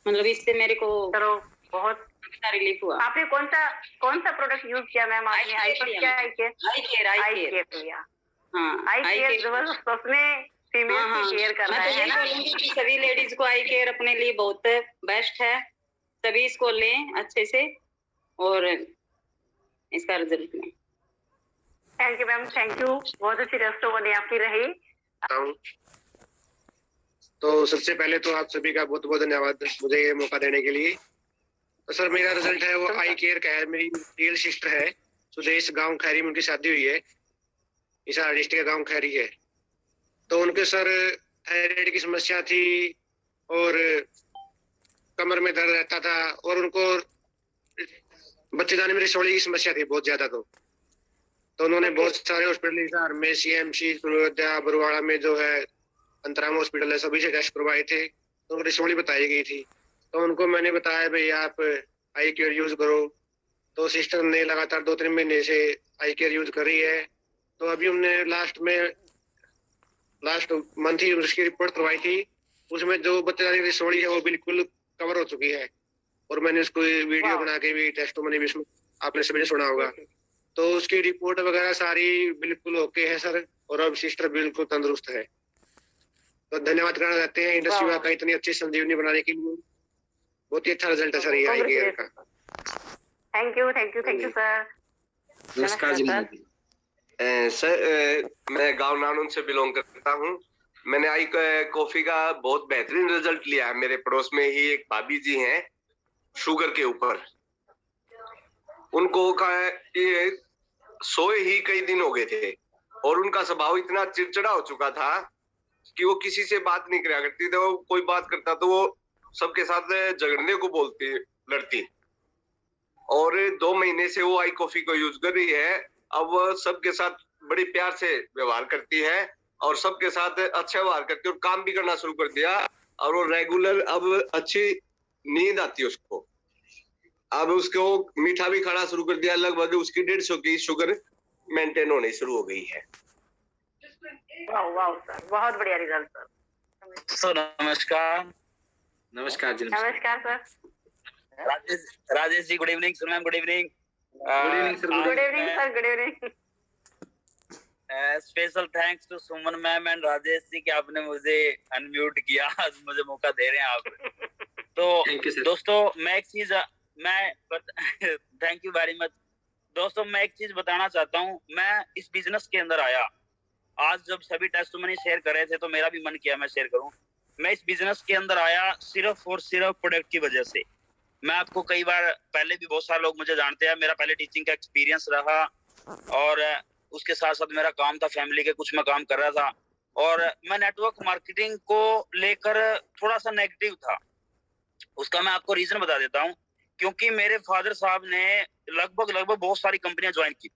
मतलब इससे मेरे को चलो बहुत रिलीफ हुआ। आपने कौन सा प्रोडक्ट यूज किया मैम? आपने आई केयर लिया? हाँ, आई केयर जबरदस्त, उसमें फीमेल की केयर कर रहा है ना। सभी लेडीज को आई केयर अपने लिए बहुत बेस्ट है, सभी इसको लें अच्छे से और इसका रिजल्ट लें। Thank you ma'am, thank you. बहुत अच्छी टेस्टिमोनी आपकी रही। तो सबसे पहले तो आप सभी का बहुत बहुत धन्यवाद मुझे ये मौका देने के लिए। तो सर मेरा रिजल्ट है वो आई केयर का है। मेरी रियल सिस्टर है सुदेश, गांव खैरी में उनकी शादी हुई है। हिसार डिस्ट्रिक्ट का गांव खैरी है। तो उनके सर थायराइड की समस्या थी और कमर में दर्द रहता था और उनको बच्चेदानी में रसौली की समस्या थी बहुत ज्यादा। तो उन्होंने बहुत सारे हॉस्पिटल हिसार में, CMC, बरुवाड़ा में जो है अंतराम हॉस्पिटल है, सभी से टेस्ट करवाए थे। तो उनको रसौली बताई गई थी। तो उनको मैंने बताया भाई आप आई केयर यूज करो। तो सिस्टर ने लगातार 2-3 महीने से आई केयर यूज कर रही है। तो अभी हमने लास्ट मंथ ही उसकी रिपोर्ट करवाई थी। उसमें जो बच्चेदानी की रसौली है वो बिल्कुल कवर हो चुकी है। और मैंने उसको वीडियो बना के भी टेस्टिमोनी भी आपने सभी ने सुना होगा। तो उसकी रिपोर्ट वगैरह सारी बिल्कुल ओके है सर। और अब सिस्टर बिल्कुल तंदुरुस्त है। तो धन्यवाद करना चाहते हैं इंडस्ट्री का इतनी अच्छी संजीवनी बनाने के लिए। बहुत ही अच्छा रिजल्ट है सर ये आई केयर का। Thank you sir. नमस्कार जी सर, मैं गांव नानून से बिलोंग करता हूं। मैंने आई कॉफी का बहुत बेहतरीन रिजल्ट लिया है। मेरे पड़ोस में ही एक भाभी जी हैं शुगर के ऊपर। उनको ये सोए ही कई दिन हो गए थे और उनका स्वभाव इतना चिड़चिड़ा हो चुका था कि वो किसी से बात नहीं करा करती थी। वो कोई बात करता तो वो सबके साथ झगड़ने को बोलती, लड़ती। और 2 महीने से वो आई कॉफी को यूज कर रही है। अब वो सबके साथ बड़ी प्यार से व्यवहार करती है और सबके साथ अच्छा व्यवहार करती है और काम भी करना शुरू कर दिया। और वो रेगुलर अब अच्छी नींद आती है उसको। अब उसको मीठा भी खाना शुरू कर दिया। लगभग उसकी 150 की शुगर मेंटेन होनी शुरू हो गई है। वाह सर, बहुत बढ़िया रिजल्ट सर। सर नमस्कार नमस्कार जी। नमस्कार sir. Rajesh ji good evening. Sir ma'am good evening. Good evening sir, good evening. Special thanks to Suman ma'am and Rajesh ji कि आपने मुझे अनम्यूट किया, आज मुझे मौका दे रहे हैं आप। तो दोस्तों मैं एक चीज थैंक यू वेरी मच। दोस्तों मैं एक चीज बताना चाहता हूँ। मैं इस बिजनेस के अंदर आया, आज जब सभी टेस्टिमोनी शेयर कर रहे थे तो मेरा भी मन किया मैं शेयर करूं। मैं इस बिजनेस के अंदर आया सिर्फ और सिर्फ प्रोडक्ट की वजह से। मैं आपको कई बार, पहले भी बहुत सारे लोग मुझे जानते हैं, मेरा पहले टीचिंग का एक्सपीरियंस रहा और उसके साथ साथ मेरा काम था फैमिली के, कुछ मैं काम कर रहा था। और मैं नेटवर्क मार्केटिंग को लेकर थोड़ा सा नेगेटिव था। उसका मैं आपको रीजन बता देता हूँ। क्योंकि मेरे फादर साहब ने लगभग बहुत सारी कंपनियां ज्वाइन की,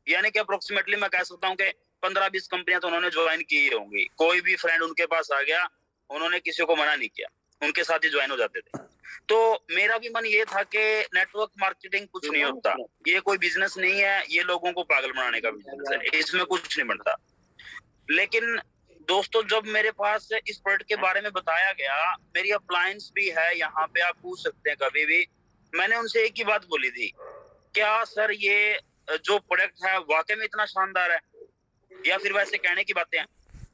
यानी कि अप्रोक्सीमेटली मैं कह सकता हूँ कि 15-20 कंपनियां तो उन्होंने ज्वाइन की होंगी। कोई भी फ्रेंड उनके पास आ गया, उन्होंने किसी को मना नहीं किया, उनके साथ ही ज्वाइन हो जाते थे। तो मेरा भी मन ये था कि नेटवर्क मार्केटिंग कुछ नहीं होता, ये कोई बिजनेस नहीं है, ये लोगों को पागल बनाने का बिजनेस है, इसमें कुछ नहीं बनता। लेकिन दोस्तों जब मेरे पास इस प्रोडक्ट के बारे में बताया गया, मेरी अप्लायंस भी है यहाँ पे, आप पूछ सकते हैं कभी भी। मैंने उनसे एक ही बात बोली थी, क्या सर ये जो प्रोडक्ट है वाकई में इतना शानदार है या फिर वैसे कहने की बातें हैं?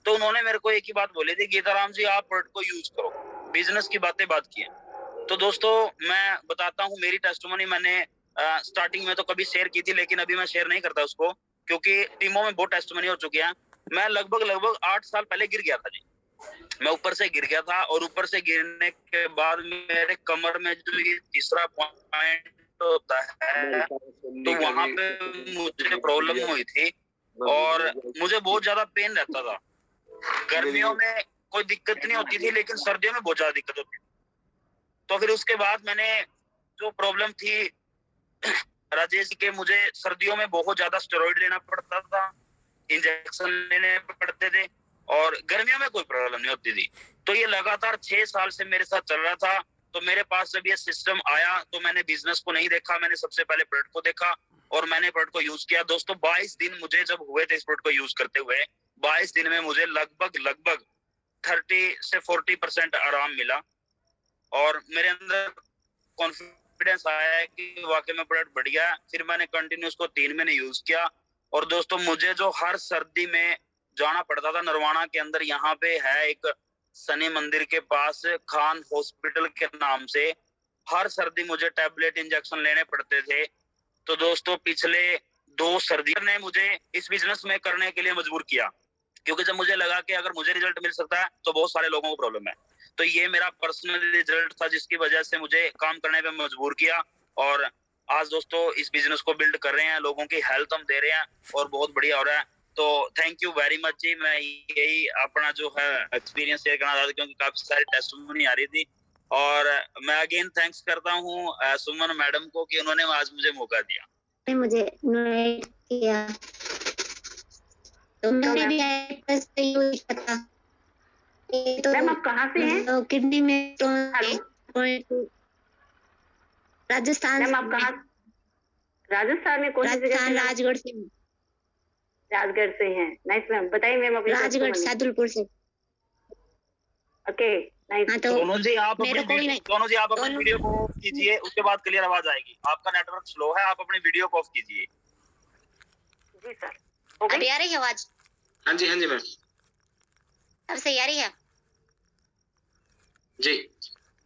तो उन्होंने मेरे को एक ही बात बोली थी, गीताराम जी आप प्रोडक्ट को यूज करो, बिजनेस की बातें बात की है। तो दोस्तों मैं बताता हूँ मेरी टेस्टिमोनी। मैंने स्टार्टिंग में तो कभी शेयर की थी, लेकिन अभी मैं शेयर नहीं करता उसको, क्योंकि टीमों में बहुत टेस्टिमोनी हो चुकी है। मैं लगभग 8 साल पहले गिर गया था जी। मैं ऊपर से गिर गया था और ऊपर से गिरने के बाद मेरे कमर में जो ये तीसरा पॉइंट होता है तो वहां पे मुझे प्रॉब्लम हुई थी और मुझे बहुत ज्यादा पेन रहता था। गर्मियों में कोई दिक्कत नहीं होती थी, लेकिन सर्दियों में बहुत ज्यादा दिक्कत होती थी। तो फिर उसके बाद मैंने जो प्रॉब्लम थी राजेश जी के, मुझे सर्दियों में बहुत ज्यादा स्टेरॉइड लेना पड़ता था, इंजेक्शन लेने पड़ते थे, और गर्मियों में कोई प्रॉब्लम नहीं होती थी। तो ये लगातार 6 साल से मेरे साथ चल रहा था। तो मेरे पास जब ये सिस्टम आया तो मैंने बिजनेस को नहीं देखा, मैंने सबसे पहले प्रोडक्ट को देखा और मैंने प्रोडक्ट को यूज किया। दोस्तों 22 दिन मुझे जब हुए थे इस प्रोडक्ट को यूज करते हुए, 22 दिन में मुझे लगभग 30 से 40% आराम मिला। और मेरे अंदर कॉन्फिडेंस आया है कि वाकई में प्रोडक्ट बढ़िया है। फिर मैंने कंटिन्यू उसको 3 महीने यूज किया और दोस्तों मुझे जो हर सर्दी में जाना पड़ता था, नरवाना के अंदर यहाँ पे है एक शनि मंदिर के पास खान हॉस्पिटल के नाम से, हर सर्दी मुझे टैबलेट इंजेक्शन लेने पड़ते थे। तो दोस्तों पिछले 2 सर्दी ने मुझे इस बिजनेस में करने के लिए मजबूर किया, क्योंकि जब मुझे लगा कि अगर मुझे रिजल्ट मिल सकता है तो बहुत सारे लोगों को प्रॉब्लम है। तो ये मेरा पर्सनल रिजल्ट था जिसकी वजह से मुझे काम करने पे मजबूर किया और आज दोस्तों इस बिजनेस को बिल्ड कर रहे हैं, लोगों की हेल्थ हम दे रहे हैं और बहुत बढ़िया हो रहा है। तो थैंक यू वेरी मच जी। मैं यही अपना जो है एक्सपीरियंस शेयर करना चाहता था, क्योंकि काफी सारी टेस्टिमनी आ रही थी और मैं अगेन थैंक्स करता हूँ सुमन मैडम को कि उन्होंने आज मुझे मौका दिया, मुझे इनवाइट किया। तो मैंने भी यूज किया। तो मैम आप कहाँ से हैं? तो किडनी में राजस्थान। मैम आप कहाँ? राजस्थान में कौन सी जगह से? राजगढ़ से। राजगढ़ से हैं। नाइस मैम, बताइए मैम अपनी। राजगढ़ सादुलपुर से। Okay nice. हाँ, तो सोनू जी आप अपनी वीडियो को ऑफ कीजिए, उसके बाद क्लियर आवाज आएगी। आपका नेटवर्क स्लो है, आप अपनी वीडियो को ऑफ कीजिए। जी सर। अभी आ रही है आवाज? हाँ जी मैम। अब सही आ रही है जी।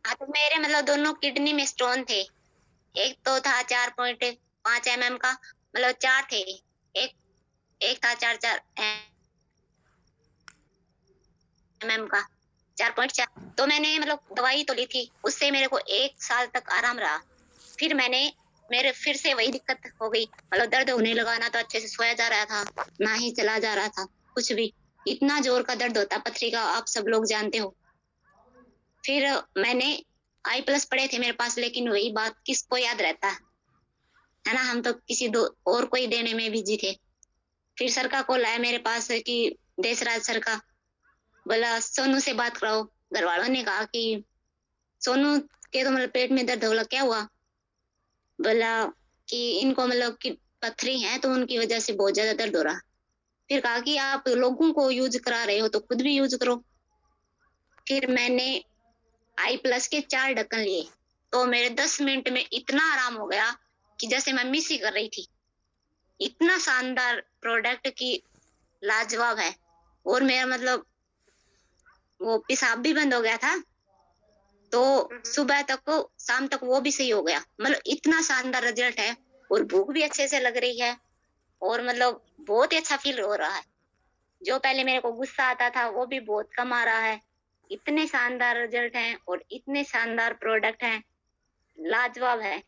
हाँ, तो मेरे मतलब दोनों किडनी में स्टोन थे। एक तो था 4.5 mm का, मतलब 4 थे। एक था 4 mm का, 4.4। तो मैंने मतलब दवाई तो ली थी, उससे मेरे को 1 साल तक आराम रहा। फिर मेरे फिर से वही दिक्कत हो गई, मतलब दर्द होने लगा। ना तो अच्छे से सोया जा रहा था, ना ही चला जा रहा था कुछ भी। इतना जोर का दर्द होता पथरी का, आप सब लोग जानते हो। फिर मैंने I+ पढ़े थे मेरे पास, लेकिन वही बात किसको याद रहता है ना, हम तो किसी और कोई देने में बिजी थे। फिर सर का कॉल आया मेरे पास कि देशराज सर का, बोला सोनू से बात कराओ। घर वालों ने कहा कि सोनू के तो मतलब पेट में दर्द हो, क्या हुआ? बोला कि इनको मतलब कि पथरी है, तो उनकी वजह से बहुत ज्यादा दर्द हो रहा। फिर कहा कि आप लोगों को यूज करा रहे हो तो खुद भी यूज करो। फिर मैंने I+ के 4 ढक्कन लिए, तो मेरे 10 मिनट में इतना आराम हो गया कि जैसे मैं मिस ही कर रही थी। इतना शानदार प्रोडक्ट की लाजवाब है। और मेरा मतलब वो पेशाब भी बंद हो गया था, तो सुबह तक को शाम तक वो भी सही हो गया। मतलब इतना शानदार रिजल्ट है और भूख भी अच्छे से लग रही है और मतलब बहुत ही अच्छा फील हो रहा है। जो पहले मेरे को गुस्सा आता था वो भी बहुत कम आ रहा है। इतने शानदार रिजल्ट हैं और इतने शानदार प्रोडक्ट हैं, लाजवाब है।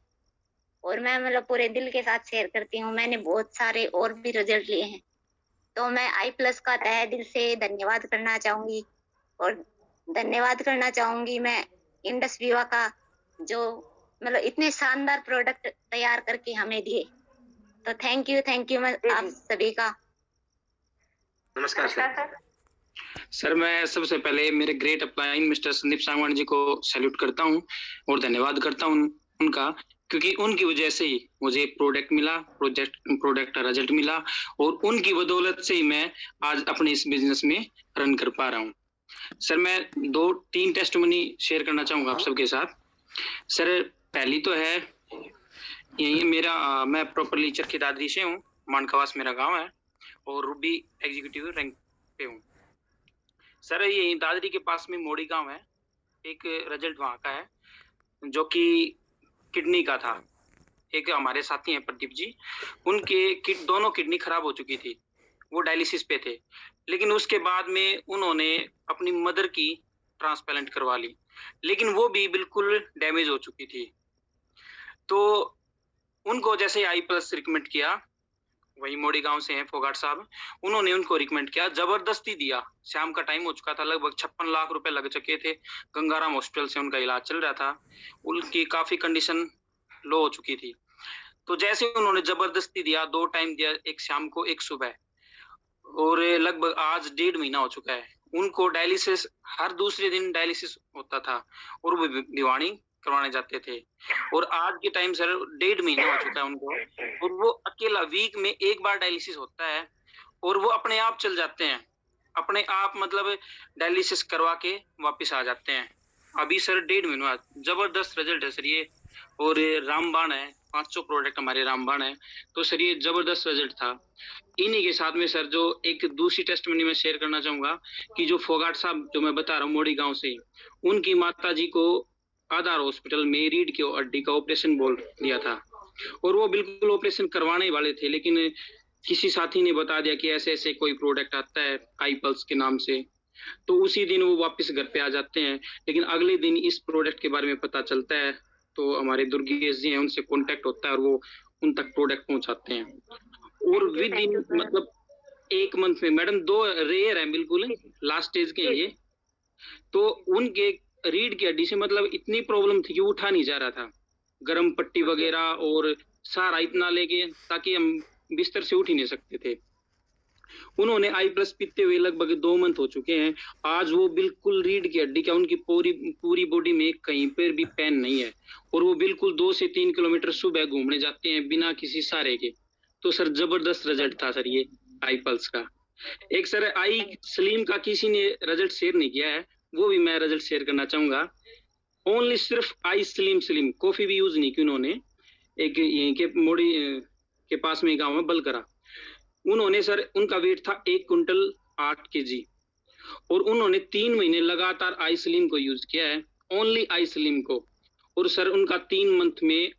और मैं मतलब पूरे दिल के साथ शेयर करती हूँ, मैंने बहुत सारे और भी रिजल्ट लिए हैं। तो मैं I+ का तहे दिल से धन्यवाद करना चाहूंगी और धन्यवाद करना चाहूंगी मैं इंडस विवा का, जो मतलब इतने शानदार प्रोडक्ट तैयार करके हमें दिए। तो थैंक यू मैं आप सभी का। नमस्कार सर। सर मैं सबसे पहले मेरे great upline mister Sandeep Sangwan ji को सैल्यूट करता हूं और धन्यवाद करता हूं उनका, क्योंकि उनकी वजह से ही मुझे प्रोडक्ट मिला, प्रोडक्ट का रिजल्ट मिला और उनकी बदौलत से ही मैं आज अपने इस बिजनेस में रन कर पा रहा हूं। सर मैं 2-3 टेस्टिमनी शेयर करना चाहूंगा आप सबके साथ। सर पहली तो है यही मेरा, मैं प्रॉपरली चरखी दादरी से हूँ, मानकवास मेरा गांव है और रूबी एग्जीक्यूटिव रैंक पे हूँ। सर ये दादरी के पास में मोड़ी गांव है, एक रिजल्ट वहाँ का है जो कि किडनी का था। एक हमारे साथी हैं प्रदीप जी, उनके दोनों किडनी खराब हो चुकी थी, वो डायलिसिस पे थे, लेकिन उसके बाद में उन्होंने अपनी मदर की ट्रांसप्लांट करवा ली, लेकिन वो भी बिल्कुल डैमेज हो चुकी थी। तो उनको जैसे I+ रिकमेंड किया, वही मोड़ी गांव से हैं फोगाट साहब, उन्होंने उनको रिकमेंड किया, जबरदस्ती दिया। शाम का टाइम हो चुका था, लगभग 56 लाख रुपए लग चुके थे। गंगाराम हॉस्पिटल से उनका इलाज चल रहा था, उनकी काफी कंडीशन लो हो चुकी थी। तो जैसे उन्होंने जबरदस्ती दिया, 2 टाइम दिया, एक शाम को एक सुबह, और लगभग आज 1.5 महीना हो चुका है। उनको डायलिसिस हर दूसरे दिन डायलिसिस होता था और वो भिवानी करवाने जाते थे, और आज के टाइम सर 1.5 महीना हो चुका है उनको, और वो अकेला वीक में 1 बार डायलिसिस होता है और वो अपने आप चल जाते हैं, अपने आप मतलब डायलिसिस करवा के वापस आ जाते हैं। अभी सर 1.5 महीना जबरदस्त रिजल्ट है सर ये। और रामबाण है, 500 प्रोडक्ट हमारे रामबाण है, तो सर ये जबरदस्त रिजल्ट था। इन्हीं के साथ में सर जो एक दूसरी टेस्टमनी में शेयर करना चाहूंगा कि जो फोगाट साहब जो मैं बता रहा हूँ मोड़ी गांव से, उनकी माता जी को आधार हॉस्पिटल में रीढ़ की हड्डी का ऑपरेशन बोल दिया था और वो बिल्कुल ऑपरेशन करवाने ही वाले थे, लेकिन किसी साथी ने बता दिया कि ऐसे ऐसे कोई प्रोडक्ट आता है आई पल्स के नाम से, तो उसी दिन वो वापस घर पे आ जाते हैं। लेकिन अगले दिन इस प्रोडक्ट के बारे में पता चलता है तो हमारे दुर्गेश जी हैं, उनसे कांटेक्ट होता है और वो उन तक प्रोडक्ट पहुंचाते हैं। और विद इन मतलब 1 मंथ में मैडम 2 रेयर है, बिल्कुल लास्ट स्टेज के हैं ये। तो उनके रीढ़ की हड्डी से मतलब इतनी प्रॉब्लम थी कि उठा नहीं जा रहा था, गर्म पट्टी वगैरह और सहारा इतना लेके ताकि हम बिस्तर से उठ ही नहीं सकते थे। उन्होंने आई प्लस पीते हुए लगभग 2 मंथ हो चुके हैं। आज वो बिल्कुल रीढ़ की हड्डी का उनकी पूरी बॉडी में कहीं पर भी पेन नहीं है और वो बिल्कुल 2 से 3 किलोमीटर सुबह घूमने जाते हैं बिना किसी सहारे के। तो सर जबरदस्त रिजल्ट था सर ये आई पल्स का। एक सर आई स्लिम का किसी ने रिजल्ट शेयर नहीं किया है, वो भी मैं रिजल्ट शेयर करना चाहूंगा। ओनली सिर्फ आई स्लिम कॉफी भी यूज नहीं की उन्होंने। एक यहीं के मोड़ी के पास में गांव है बलकरा, उन्होंने सर उनका वेट था 1 क्विंटल 8 kg और उन्होंने 3 महीने लगातार आई स्लिम को यूज किया है, ओनली आई स्लिम को, और सर उनका 3 मंथ में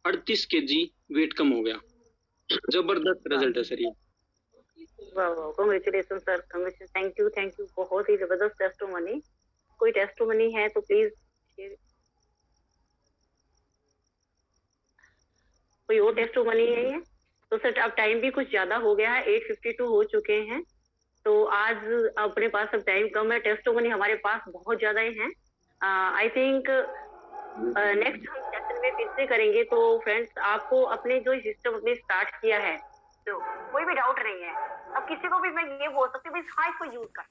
38 kg वेट कम हो गया। जबरदस्त रिजल्ट है सर ये। वाह, congratulation sir, congratulation, thank you, बहुत ही जबरदस्त टेस्टमनी। कोई टेस्टमनी है तो प्लीज शेयर। कोई और टेस्टमनी है ये? तो सर अब टाइम भी कुछ ज्यादा हो गया है, 8:52 हो चुके हैं, तो आज अपने पास अब टाइम कम है, टेस्टमनी हमारे पास बहुत ज्यादा हैं। आई थिंक नेक्स्ट हम सेशन में फिर से करेंगे। तो फ्रेंड्स, आपको अपने जो सिस्टम अपने स्टार्ट किया है तो कोई भी डाउट नहीं है। अब किसी को भी मैं ये बोल सकती हूँ हाँ इसको यूज कर,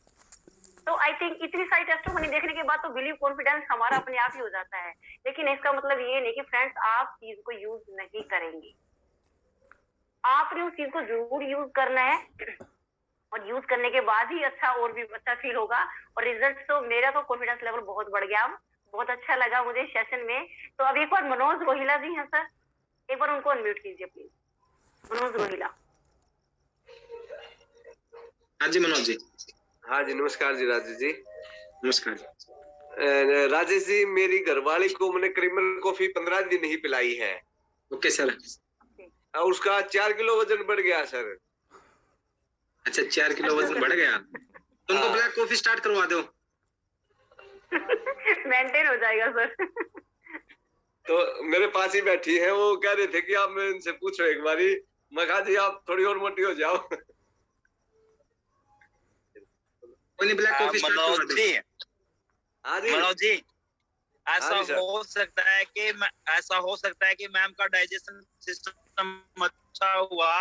तो आई थिंक इतनी सारी टेस्टमनी देखने के बाद तो बिलीव कॉन्फिडेंस हमारा अपने आप ही हो जाता है। लेकिन इसका मतलब ये नहीं कि फ्रेंड्स आप चीज को यूज नहीं करेंगे, आपने उस चीज को जरूर यूज करना है और यूज करने के बाद ही अच्छा और भी अच्छा फील होगा। और रिजल्ट तो मेरा तो कॉन्फिडेंस लेवल बहुत बढ़ गया, बहुत अच्छा लगा मुझे सेशन में। तो अब एक बार मनोज रोहिला जी हैं सर, एक बार उनको अनम्यूट कीजिए प्लीज। मनोज रोहिला। हाँ जी मनोज जी। हाँ जी नमस्कार जी राजेश जी। नमस्कार राजेश जी, मेरी घरवाली को मैंने क्रीमर कॉफी 15 दिन ही पिलाई है। Okay sir. उसका 4 किलो वजन बढ़ गया सर। अच्छा 4 किलो वजन बढ़ गया, तो उनको ब्लैक कॉफी स्टार्ट करवा दो। मेंटेन हो जाएगा सर। तो मेरे पास ही बैठी है, वो कह रहे थे कि आप मैं इनसे पूछो एक बारी। मैं कहा जी आप थोड़ी और मोटी हो जाओ। ब्लैक कॉफी स्टार्ट करवा दो। हाँ जी मनोज जी, ऐसा हो सकता है कि मैम का डाइजेशन सिस्टम अच्छा हुआ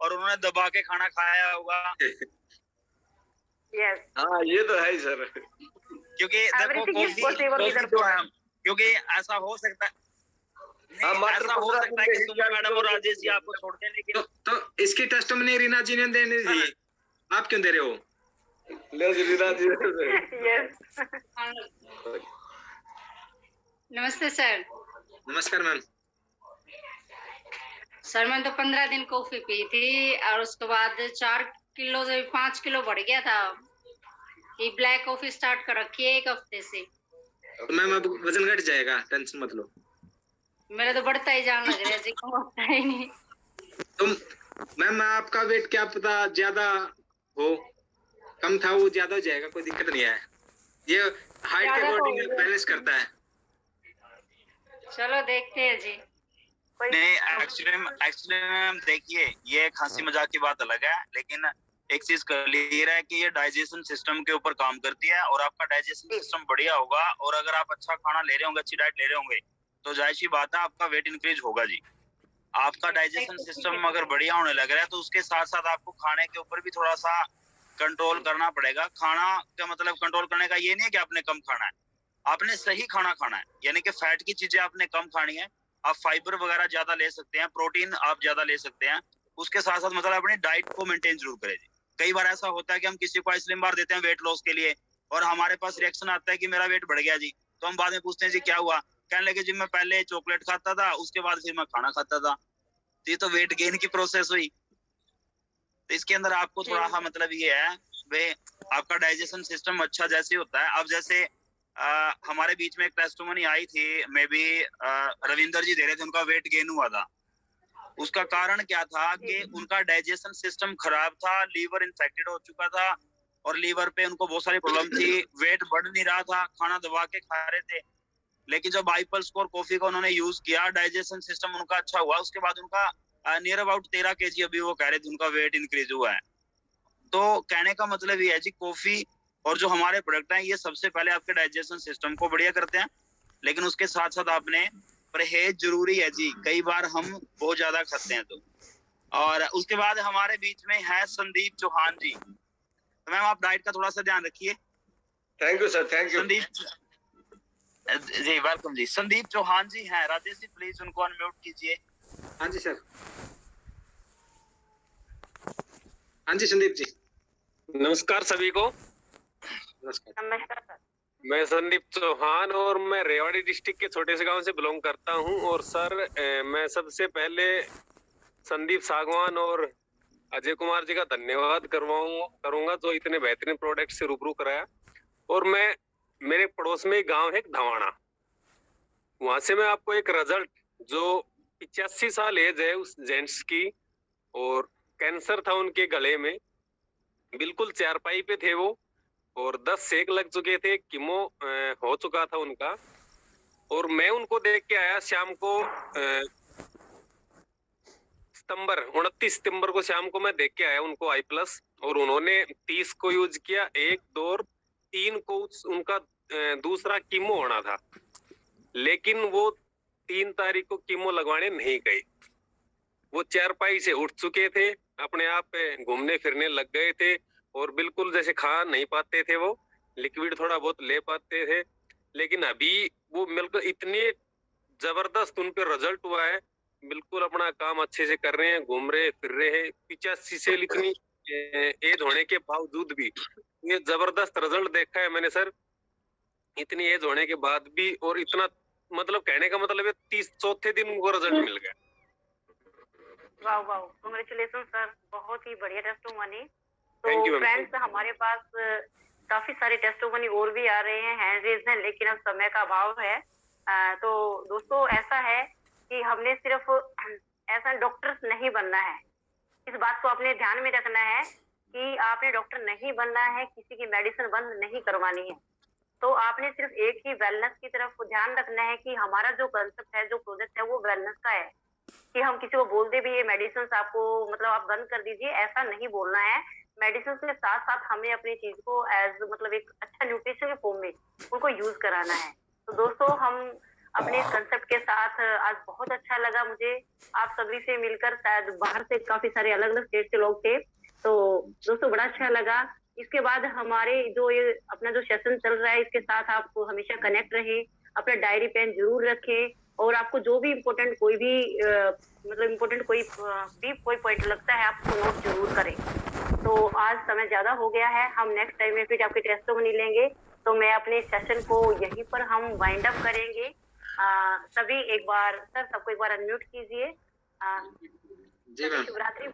और उन्होंने दबा के खाना खाया होगा। यस हाँ ये तो है ही सर, क्योंकि देखो कॉफी तो है, क्योंकि ऐसा हो सकता है ऐसा हो सकता है कि सुमन मैडम और राजेश जी आपको छोड़ दें, लेकिन तो इसकी टेस्टमनी रीना जी ने देनी थी, आप क्यों दे रहे हो? ले रीना जी। यस नमस्ते सर। नमस्कार मैम। सर मैंने तो 15 दिन कॉफी पी थी और उसके बाद 4 किलो से 5 किलो बढ़ गया था। ये ब्लैक कॉफी स्टार्ट कर रखी है 1 हफ्ते से। तो मैम अब वजन घट जाएगा, टेंशन मत लो। मेरा तो बढ़ता ही जान लग रहा है जी, कम होता ही नहीं। तो मैम आपका वेट क्या पता ज्यादा हो, कम था वो ज्यादा हो जाएगा, कोई दिक्कत नहीं है, ये हाइट के अकॉर्डिंग बैलेंस करता है। चलो देखते हैं जी। नहीं एक्चुअली मैम देखिए, ये एक हंसी मजाक की बात अलग है, लेकिन एक चीज क्लियर है कि ये डाइजेशन सिस्टम के ऊपर काम करती है। और आपका डाइजेशन सिस्टम बढ़िया होगा और अगर आप अच्छा खाना ले रहे होंगे, अच्छी डाइट ले रहे होंगे, तो जाहिर सी बात है आपका वेट इंक्रीज होगा जी। आपका डाइजेशन सिस्टम अगर बढ़िया होने लग रहा है तो उसके साथ साथ आपको खाने के ऊपर भी थोड़ा सा कंट्रोल करना पड़ेगा। खाना का मतलब कंट्रोल करने का ये नहीं है कि आपने कम खाना है, आपने सही खाना खाना है, यानी कि फैट की चीजें आपने कम खानी है। आप फाइबर वगैरह ज्यादा ले सकते हैं, प्रोटीन आप ज्यादा ले सकते हैं, उसके साथ साथ मतलब अपनी डाइट को मेंटेन जरूर करें। कई बार ऐसा होता है कि हम किसी को आइसक्रीम बार देते हैं वेट लॉस के लिए और हमारे पास रिएक्शन आता है कि मेरा वेट बढ़ गया जी, तो हम बाद में पूछते हैं जी क्या हुआ, कहने लगे जी मैं पहले चॉकलेट खाता था, उसके बाद फिर मैं खाना खाता था। तो ये तो वेट गेन की प्रोसेस हुई। तो इसके अंदर आपको थोड़ा सा मतलब ये है वे आपका डाइजेशन सिस्टम अच्छा जैसे होता है। अब जैसे हमारे बीच में एक टेस्टिमनी आई थी, मे बी रविंदर जी दे रहे थे, उनका वेट गेन हुआ था। उसका कारण क्या था कि उनका डाइजेशन सिस्टम खराब था, लीवर इन्फेक्टेड हो चुका था और लीवर पे उनको बहुत सारी प्रॉब्लम थी, वेट बढ़ नहीं रहा था, खाना दबा के खा रहे थे। लेकिन जब आईपल्स और कॉफी का उन्होंने यूज किया, डाइजेशन सिस्टम उनका अच्छा हुआ, उसके बाद उनका नियर अबाउट 13 kg अभी वो कह रहे थे उनका वेट इंक्रीज हुआ है। तो कहने का मतलब ये है जी, कॉफी और जो हमारे प्रोडक्ट हैं ये सबसे पहले आपके डाइजेशन सिस्टम को बढ़िया करते हैं, लेकिन उसके साथ साथ आपने परहेज जरूरी है जी, कई बार हम बहुत ज्यादा खाते हैं तो। और उसके बाद हमारे बीच में है संदीप चौहान जी। तो मैम आप डाइट का थोड़ा सा ध्यान रखिए। Thank you sir, thank you. Sandeep ji welcome ji. Sandeep Chauhan ji हैं, राजेश जी प्लीज उनको अनम्यूट कीजिए। हाँ जी सर। हाँ जी संदीप जी। नमस्कार सभी को। नमस्कार सर। मैं संदीप चौहान और मैं रेवाड़ी डिस्ट्रिक्ट के छोटे से गांव से बिलोंग करता हूं। और सर मैं सबसे पहले संदीप सागवान और अजय कुमार जी का धन्यवाद करूंगा जो इतने बेहतरीन प्रोडक्ट से रूबरू कराया। और मैं मेरे पड़ोस में एक गांव है धवाना, वहां से मैं आपको एक रिजल्ट, जो 85 साल एज है उस जेंट्स की और कैंसर था उनके गले में, बिल्कुल चारपाई पे थे वो और 10 सेक लग चुके थे, कीमो हो चुका था उनका। और मैं उनको देख के आया शाम को 29 सितंबर को शाम को मैं देख के आया उनको आई+, और उन्होंने 30 को यूज किया, 1, 2 और 3 को उनका दूसरा कीमो होना था, लेकिन वो 3 तारीख को कीमो लगवाने नहीं गए। वो चारपाई से उठ चुके थे, अपने आप घूमने फिरने लग गए थे और बिल्कुल जैसे खा नहीं पाते थे, वो लिक्विड थोड़ा बहुत ले पाते थे। लेकिन अभी वो बिल्कुल इतने जबरदस्त उन पे रिजल्ट हुआ है, बिल्कुल अपना काम अच्छे से कर रहे हैं, घूम रहे फिर रहे हैं। 85 से इतनी एज होने के बावजूद भी ये जबरदस्त रिजल्ट देखा है मैंने सर, इतनी एज होने के बाद भी। और इतना मतलब कहने का मतलब है 34 दिन उनको रिजल्ट मिल गया। वाह वाह, कांग्रेचुलेशन सर, बहुत ही बढ़िया टेस्टिमनी। तो फ्रेंड्स हमारे पास काफी सारे टेस्टिमनी और भी आ रहे हैं, हैंड रेज हैं, लेकिन अब समय का अभाव है। तो दोस्तों ऐसा है कि हमने सिर्फ ऐसा डॉक्टर नहीं बनना है, इस बात को आपने ध्यान में रखना है कि आपने डॉक्टर नहीं बनना है, किसी की मेडिसिन बंद नहीं करवानी है। तो आपने सिर्फ एक ही वेलनेस की तरफ ध्यान रखना है कि हमारा जो कंसेप्ट है, जो प्रोजेक्ट है, वो वेलनेस का है। कि हम किसी को बोल दे भी ये मेडिसिन आपको मतलब आप बंद कर दीजिए, ऐसा नहीं बोलना है। मेडिसिन के साथ साथ हमें अपनी चीज को एज मतलब एक अच्छा न्यूट्रिशन के फॉर्म में उनको यूज कराना है। तो दोस्तों हम अपने कंसेप्ट के साथ आज बहुत अच्छा लगा मुझे आप सभी से मिलकर, शायद बाहर से काफी सारे अलग अलग स्टेट से लोग थे, तो दोस्तों बड़ा अच्छा लगा। इसके बाद हमारे जो ये अपना जो सेशन चल रहा है, इसके साथ आप हमेशा कनेक्ट रहे, अपना डायरी पेन जरूर रखें और आपको जो भी इम्पोर्टेंट कोई भी मतलब इम्पोर्टेंट कोई पॉइंट लगता है आप उसको नोट जरूर करें। तो आज समय ज्यादा हो गया है, हम नेक्स्ट टाइम में फिर आपकी टेस्टिमनी लेंगे। तो मैं अपने सेशन को यहीं पर हम वाइंड अप करेंगे। सभी एक बार सर सबको एक बार अनम्यूट कीजिए। शुभ रात्रि।